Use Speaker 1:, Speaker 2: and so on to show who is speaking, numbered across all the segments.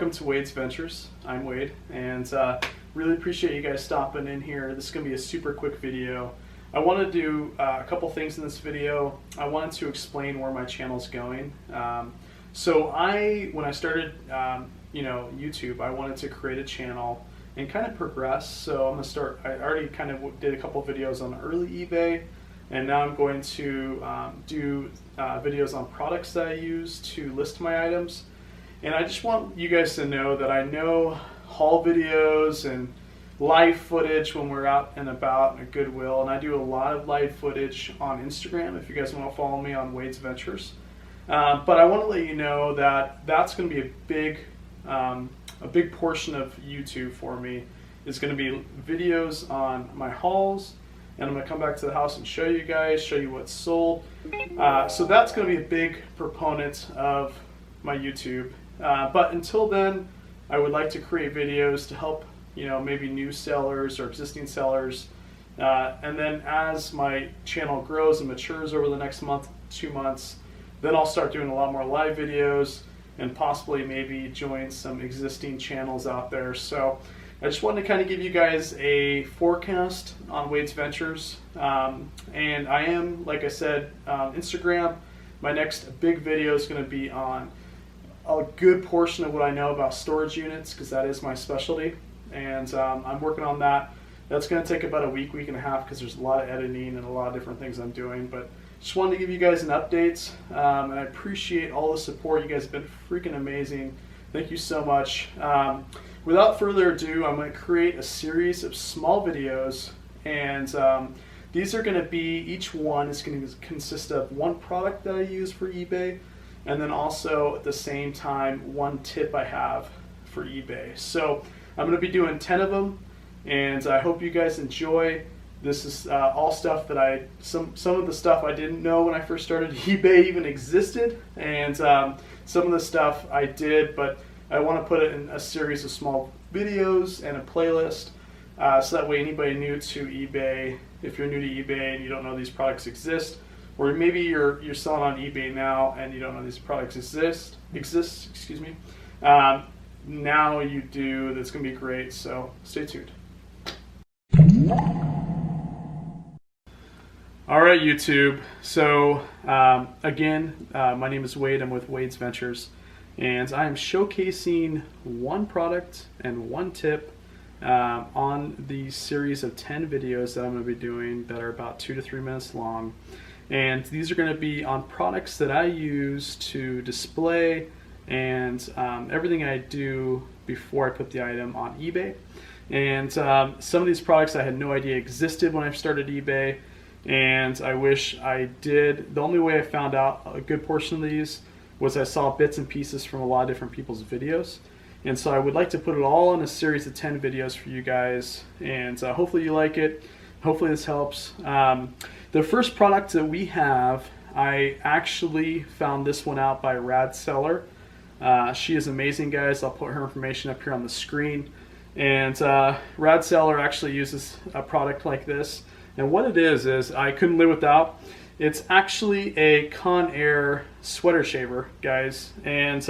Speaker 1: welcome to Wade's Ventures. I'm Wade, and really appreciate you guys stopping in here. This is going to be a super quick video. I want to do a couple things in this video. I wanted to explain where my channel's going. So when I started YouTube, I wanted to create a channel and kind of progress. So I'm going to start, I already kind of did a couple videos on early eBay, and now I'm going to do videos on products that I use to list my items. And I just want you guys to know that I know haul videos and live footage when we're out and about in a Goodwill, and I do a lot of live footage on Instagram if you guys want to follow me on Wade's Ventures. But I want to let you know that that's going to be a big portion of YouTube for me. It's going to be videos on my hauls, and I'm going to come back to the house and show you guys, show you what's sold. So that's going to be a big proponent of my YouTube. But until then, I would like to create videos to help maybe new sellers or existing sellers. And then as my channel grows and matures over the next month, 2 months, then I'll start doing a lot more live videos and possibly maybe join some existing channels out there. So I just wanted to kind of give you guys a forecast on Wade's Ventures. And I am, like I said, Instagram. My next big video is going to be on a good portion of what I know about storage units, because that is my specialty. And I'm working on that. That's going to take about a week and a half, because there's a lot of editing and a lot of different things I'm doing. But just wanted to give you guys an update, and I appreciate all the support. You guys have been freaking amazing. Thank you so much. Without further ado, I'm going to create a series of small videos, and these are going to be, each one is going to consist of one product that I use for eBay, and then also at the same time one tip I have for eBay. So I'm going to be doing 10 of them, and I hope you guys enjoy. This is all stuff that some of the stuff I didn't know when I first started eBay even existed, and some of the stuff I did, but I want to put it in a series of small videos and a playlist, so that way anybody new to eBay, if you're new to eBay and you don't know these products exist, or maybe you're selling on eBay now and you don't know these products exist, excuse me. Now you do. That's going to be great, so stay tuned. Alright, YouTube. So again, my name is Wade. I'm with Wade's Ventures, and I am showcasing one product and one tip on the series of 10 videos that I'm going to be doing that are about 2 to 3 minutes long. And these are going to be on products that I use to display and everything I do before I put the item on eBay. And some of these products I had no idea existed when I started eBay, and I wish I did. The only way I found out a good portion of these was I saw bits and pieces from a lot of different people's videos. And so I would like to put it all in a series of 10 videos for you guys, and hopefully you like it. Hopefully this helps. The first product that we have, I actually found this one out by Reseller. She is amazing, guys. I'll put her information up here on the screen. And Reseller actually uses a product like this. And what it is I couldn't live without. It's actually a Conair sweater shaver, guys. And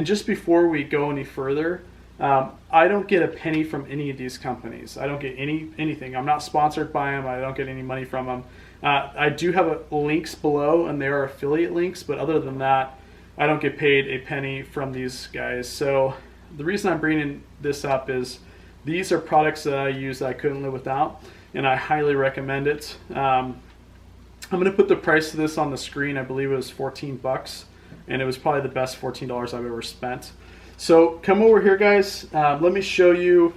Speaker 1: just before we go any further, I don't get a penny from any of these companies. I don't get anything. I'm not sponsored by them. I don't get any money from them. I do have links below, and they are affiliate links, but other than that, I don't get paid a penny from these guys. So the reason I'm bringing this up is these are products that I use that I couldn't live without, and I highly recommend it. I'm going to put the price of this on the screen. I believe it was 14 bucks, and it was probably the best $14 I've ever spent. So come over here, guys. Let me show you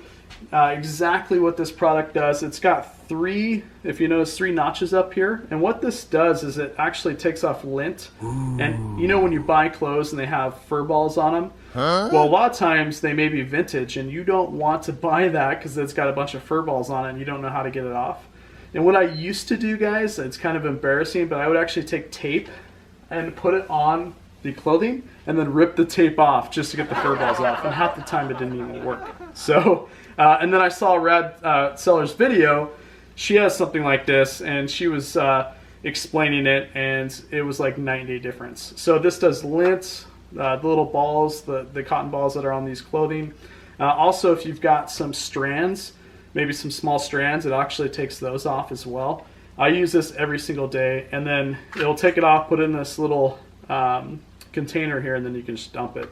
Speaker 1: exactly what this product does. It's got if you notice, 3 notches up here. And what this does is it actually takes off lint. Ooh. And when you buy clothes and they have fur balls on them, well, a lot of times they may be vintage, and you don't want to buy that because it's got a bunch of fur balls on it and you don't know how to get it off. And what I used to do, guys, it's kind of embarrassing, but I would actually take tape and put it on the clothing and then rip the tape off just to get the fur balls off, and half the time it didn't even work. So and then I saw Reseller's video. She has something like this, and she was explaining it, and it was like night and day difference. So this does lint, the little balls, the cotton balls that are on these clothing. Also, if you've got some strands, maybe some small strands, it actually takes those off as well. I use this every single day, and then it'll take it off, put it in this little container here, and then you can just dump it.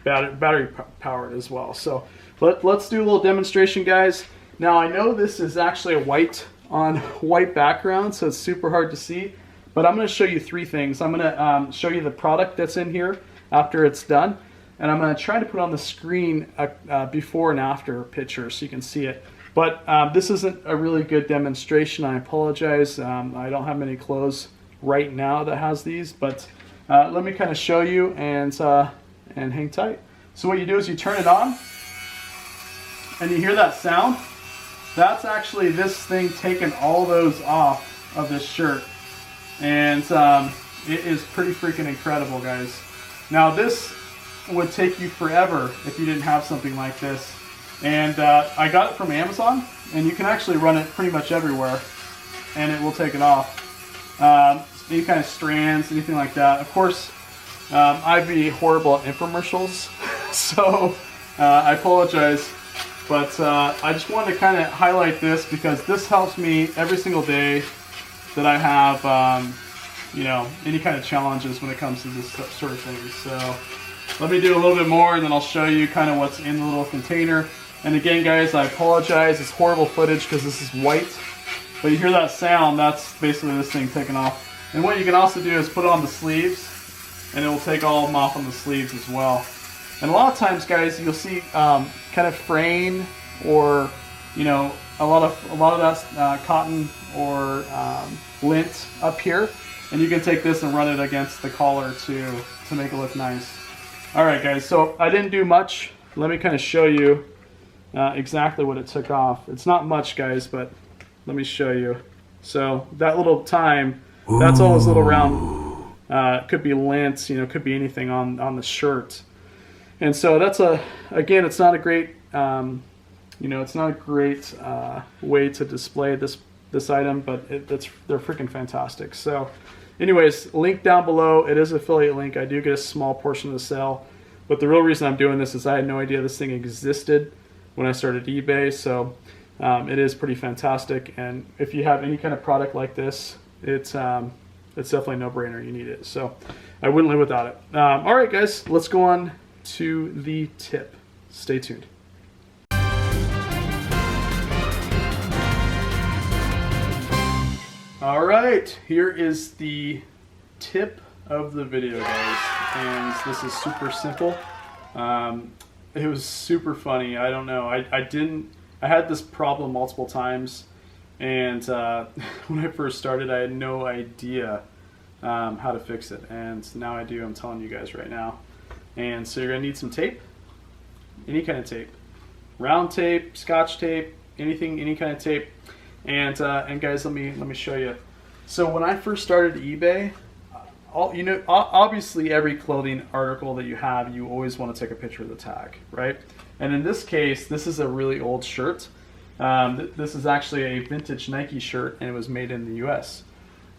Speaker 1: Battery powered as well. So let's do a little demonstration, guys. Now I know this is actually a white on white background, so it's super hard to see, but I'm going to show you three things. I'm going to show you the product that's in here after it's done, and I'm going to try to put on the screen a before and after picture so you can see it. But this isn't a really good demonstration. I apologize. I don't have many clothes right now that has these, but let me kind of show you and hang tight. So what you do is you turn it on, and you hear that sound. That's actually this thing taking all those off of this shirt, and it is pretty freaking incredible, guys. Now this would take you forever if you didn't have something like this. And I got it from Amazon, and you can actually run it pretty much everywhere, and it will take it off. Any kind of strands, anything like that. Of course, I'd be horrible at infomercials, so I apologize. But I just wanted to kind of highlight this because this helps me every single day that I have, you know, any kind of challenges when it comes to this sort of thing. So let me do a little bit more, and then I'll show you kind of what's in the little container. And again, guys, I apologize. It's horrible footage because this is white. But you hear that sound, that's basically this thing taking off. And what you can also do is put it on the sleeves, and it will take all of them off on the sleeves as well. And a lot of times, guys, you'll see kind of fraying, or you know, a lot of that cotton or lint up here, and you can take this and run it against the collar to make it look nice. All right, guys. So I didn't do much. Let me kind of show you exactly what it took off. It's not much, guys, but let me show you. So that little time, that's all those little round, could be lint, you know, could be anything on the shirt. And so that's again, it's not a great, you know, it's not a great way to display this item, but they're freaking fantastic. So anyways, link down below. It is an affiliate link. I do get a small portion of the sale, but the real reason I'm doing this is I had no idea this thing existed when I started eBay. So it is pretty fantastic, and if you have any kind of product like this, it's definitely a no-brainer. You need it, so I wouldn't live without it. All right, guys, let's go on to the tip. Stay tuned. All right, here is the tip of the video, guys, and this is super simple. It was super funny. I don't know. I had this problem multiple times, and when I first started, I had no idea how to fix it, and now I do. I'm telling you guys right now. And so you're gonna need some tape, any kind of tape, round tape, Scotch tape, anything, any kind of tape. And guys, let me show you. So when I first started eBay, you know, obviously every clothing article that you have, you always want to take a picture of the tag, right? And in this case, this is a really old shirt. This is actually a vintage Nike shirt, and it was made in the US.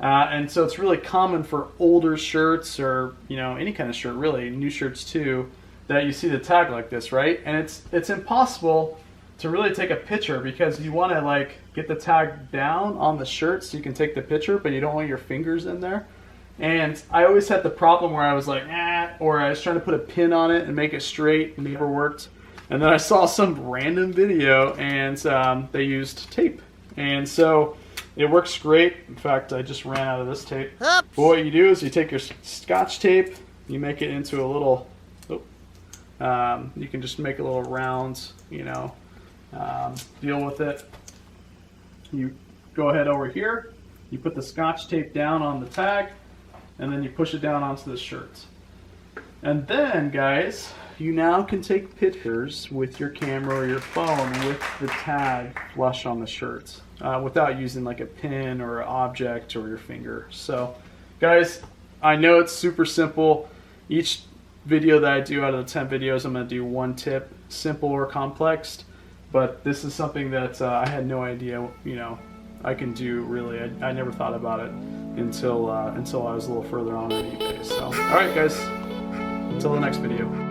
Speaker 1: And so it's really common for older shirts, or you know, any kind of shirt, really, new shirts too, that you see the tag like this, right? And it's impossible to really take a picture because you want to like get the tag down on the shirt so you can take the picture, but you don't want your fingers in there. And I always had the problem where I was like, or I was trying to put a pin on it and make it straight, and it never worked. And then I saw some random video, and they used tape, and so it works great. In fact, I just ran out of this tape. But what you do is you take your Scotch tape, you make it into a little, you can just make a little round, you know, deal with it. You go ahead over here, you put the Scotch tape down on the tag, and then you push it down onto the shirt. And then, guys, you now can take pictures with your camera or your phone with the tag flush on the shirt, without using like a pin or an object or your finger. So, guys, I know it's super simple. Each video that I do out of the 10 videos, I'm going to do one tip, simple or complex. But this is something that I had no idea, you know, I can do. Really, I never thought about it until I was a little further on eBay. So, all right, guys, Until the next video.